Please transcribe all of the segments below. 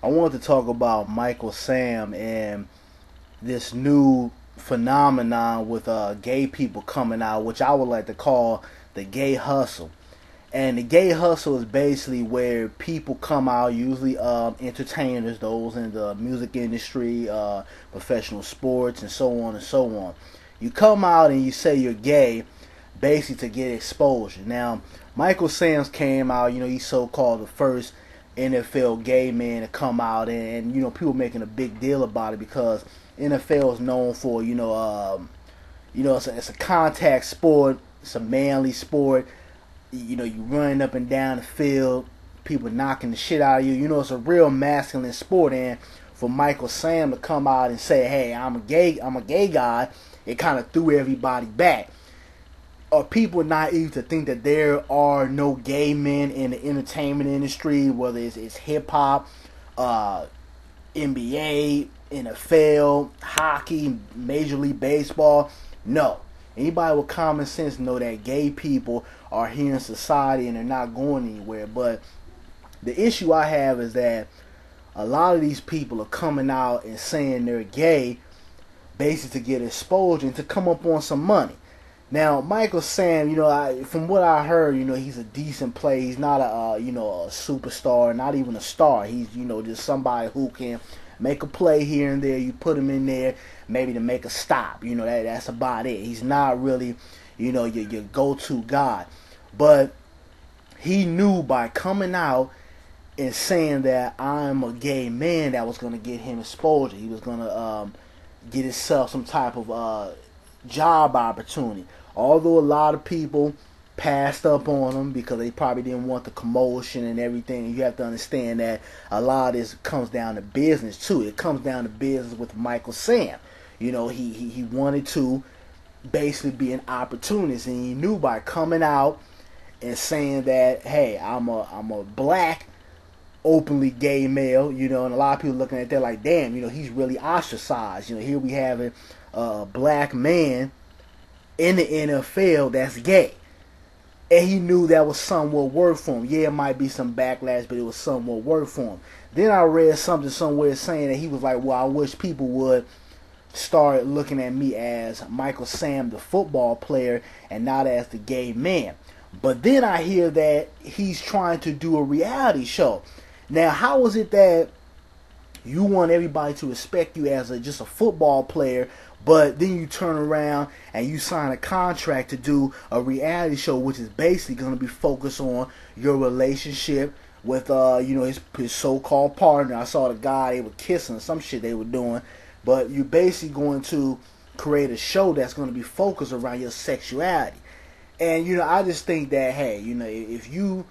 I wanted to talk about Michael Sam and this new phenomenon with gay people coming out, which I would like to call the gay hustle. And the gay hustle is basically where people come out, usually entertainers, those in the music industry, professional sports, and so on and so on. You come out and you say you're gay, basically to get exposure. Now, Michael Sams came out, he's so-called the first NFL gay man to come out, and people making a big deal about it because NFL is known for, it's a contact sport, it's a manly sport. You running up and down the field, people knocking the shit out of you. It's a real masculine sport, and for Michael Sam to come out and say, "Hey, I'm a gay guy," it kind of threw everybody back. Are people naive to think that there are no gay men in the entertainment industry, whether it's hip hop, NBA, NFL, hockey, Major League Baseball? No. Anybody with common sense know that gay people are here in society and they're not going anywhere. But the issue I have is that a lot of these people are coming out and saying they're gay basically to get exposure and to come up on some money. Now, Michael Sam, from what I heard, he's a decent player. He's not a superstar, not even a star. He's, just somebody who can make a play here and there. You put him in there, maybe to make a stop. That's about it. He's not really, your go-to guy. But he knew by coming out and saying that I'm a gay man, that was going to get him exposure. He was going to get himself some type of job opportunity. Although a lot of people passed up on him because they probably didn't want the commotion and everything. You have to understand that a lot of this comes down to business too. It comes down to business with Michael Sam. He wanted to basically be an opportunist, and he knew by coming out and saying that, hey, I'm a black openly gay male, and a lot of people looking at that like, damn, he's really ostracized. Here we have a black man in the NFL that's gay. And he knew that was somewhat work for him. Yeah, it might be some backlash, but it was somewhat work for him. Then I read something somewhere saying that he was like, well, I wish people would start looking at me as Michael Sam, the football player, and not as the gay man. But then I hear that he's trying to do a reality show. Now, how is it that you want everybody to respect you as just a football player, but then you turn around and you sign a contract to do a reality show, which is basically going to be focused on your relationship with, his so-called partner? I saw the guy, they were kissing, some shit they were doing. But you're basically going to create a show that's going to be focused around your sexuality. And, I just think that, hey, if you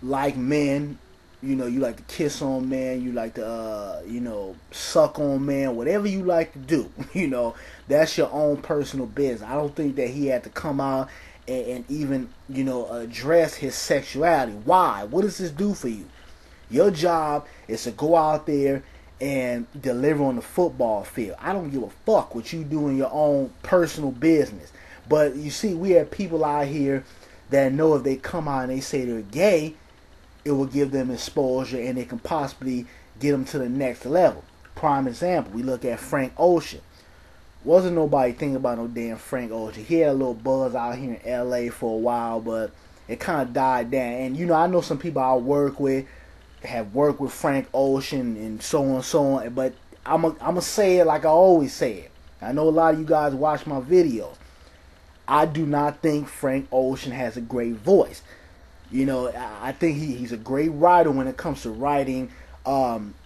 like men, you like to kiss on men, you like to, suck on men, whatever you like to do, that's your own personal business. I don't think that he had to come out and even, address his sexuality. Why? What does this do for you? Your job is to go out there and deliver on the football field. I don't give a fuck what you do in your own personal business. But you see, we have people out here that know if they come out and they say they're gay, it will give them exposure and it can possibly get them to the next level. Prime example, we look at Frank Ocean. Wasn't nobody thinking about no damn Frank Ocean. He had a little buzz out here in LA for a while, but it kind of died down. And I know some people I work with have worked with Frank Ocean and so on and so on, but I'm gonna say it like I always say it. I know a lot of you guys watch my videos. I do not think Frank Ocean has a great voice. I think he's a great writer when it comes to writing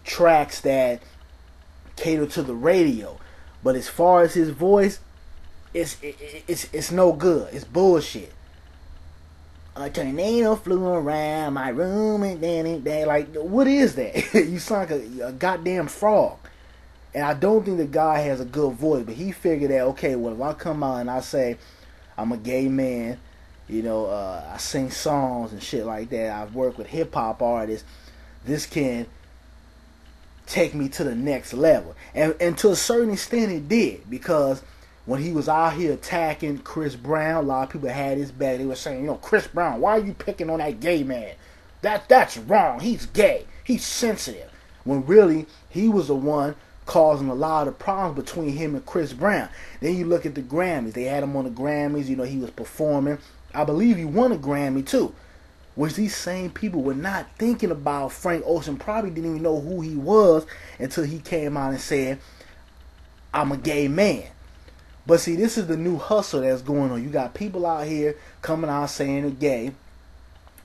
tracks that cater to the radio. But as far as his voice, it's no good. It's bullshit. A tornado flew around my room and then like, what is that? You sound like a goddamn frog. And I don't think the guy has a good voice, but he figured that, okay, well, if I come out and I say I'm a gay man, I sing songs and shit like that, I've worked with hip-hop artists, this can take me to the next level. And to a certain extent it did, because when he was out here attacking Chris Brown, a lot of people had his back. They were saying, Chris Brown, why are you picking on that gay man? That's wrong. He's gay. He's sensitive. when really he was the one causing a lot of problems between him and Chris Brown. Then you look at the Grammys. They had him on the Grammys. You know, he was performing. I believe he won a Grammy too. Which these same people were not thinking about Frank Ocean. Probably didn't even know who he was until he came out and said, I'm a gay man. But see, this is the new hustle that's going on. You got people out here coming out saying they're gay.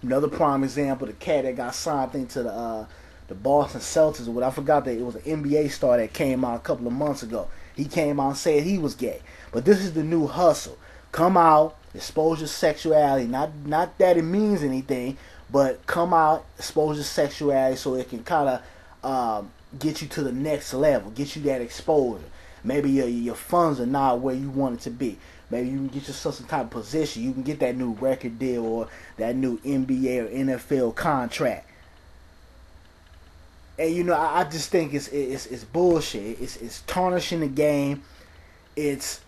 Another prime example, the cat that got signed into the Boston Celtics. What I forgot that it was an NBA star that came out a couple of months ago. He came out and said he was gay. But this is the new hustle. Come out, expose your sexuality. Not that it means anything, but come out, expose your sexuality so it can kind of get you to the next level, get you that exposure. Maybe your funds are not where you want it to be. Maybe you can get yourself some type of position. You can get that new record deal or that new NBA or NFL contract. And you know, I just think it's bullshit. It's tarnishing the game. It's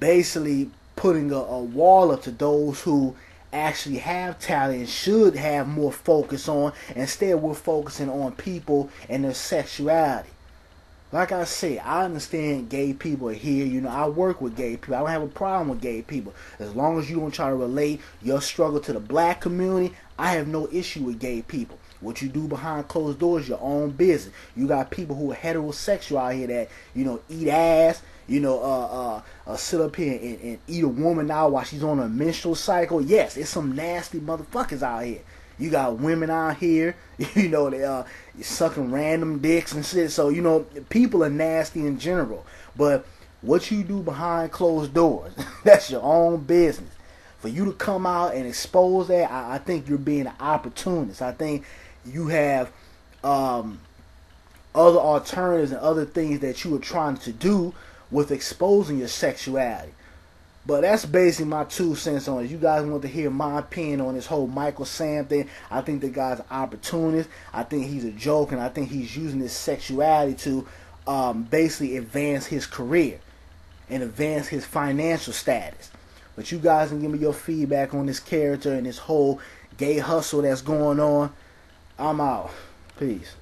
basically putting a wall up to those who actually have talent and should have more focus on. Instead, we're focusing on people and their sexuality. Like I said, I understand gay people are here. You know, I work with gay people. I don't have a problem with gay people. As long as you don't try to relate your struggle to the black community, I have no issue with gay people. What you do behind closed doors is your own business. You got people who are heterosexual out here that, you know, eat ass, you know, sit up here and eat a woman out while she's on a menstrual cycle. Yes, it's some nasty motherfuckers out here. You got women out here, you know, they sucking random dicks and shit. So, you know, people are nasty in general. But what you do behind closed doors, that's your own business. For you to come out and expose that, I think you're being an opportunist. I think you have other alternatives and other things that you are trying to do with exposing your sexuality. But that's basically my 2 cents on it. You guys want to hear my opinion on this whole Michael Sam thing. I think the guy's an opportunist. I think he's a joke, and I think he's using his sexuality to basically advance his career and advance his financial status. But you guys can give me your feedback on this character and this whole gay hustle that's going on. I'm out. Peace.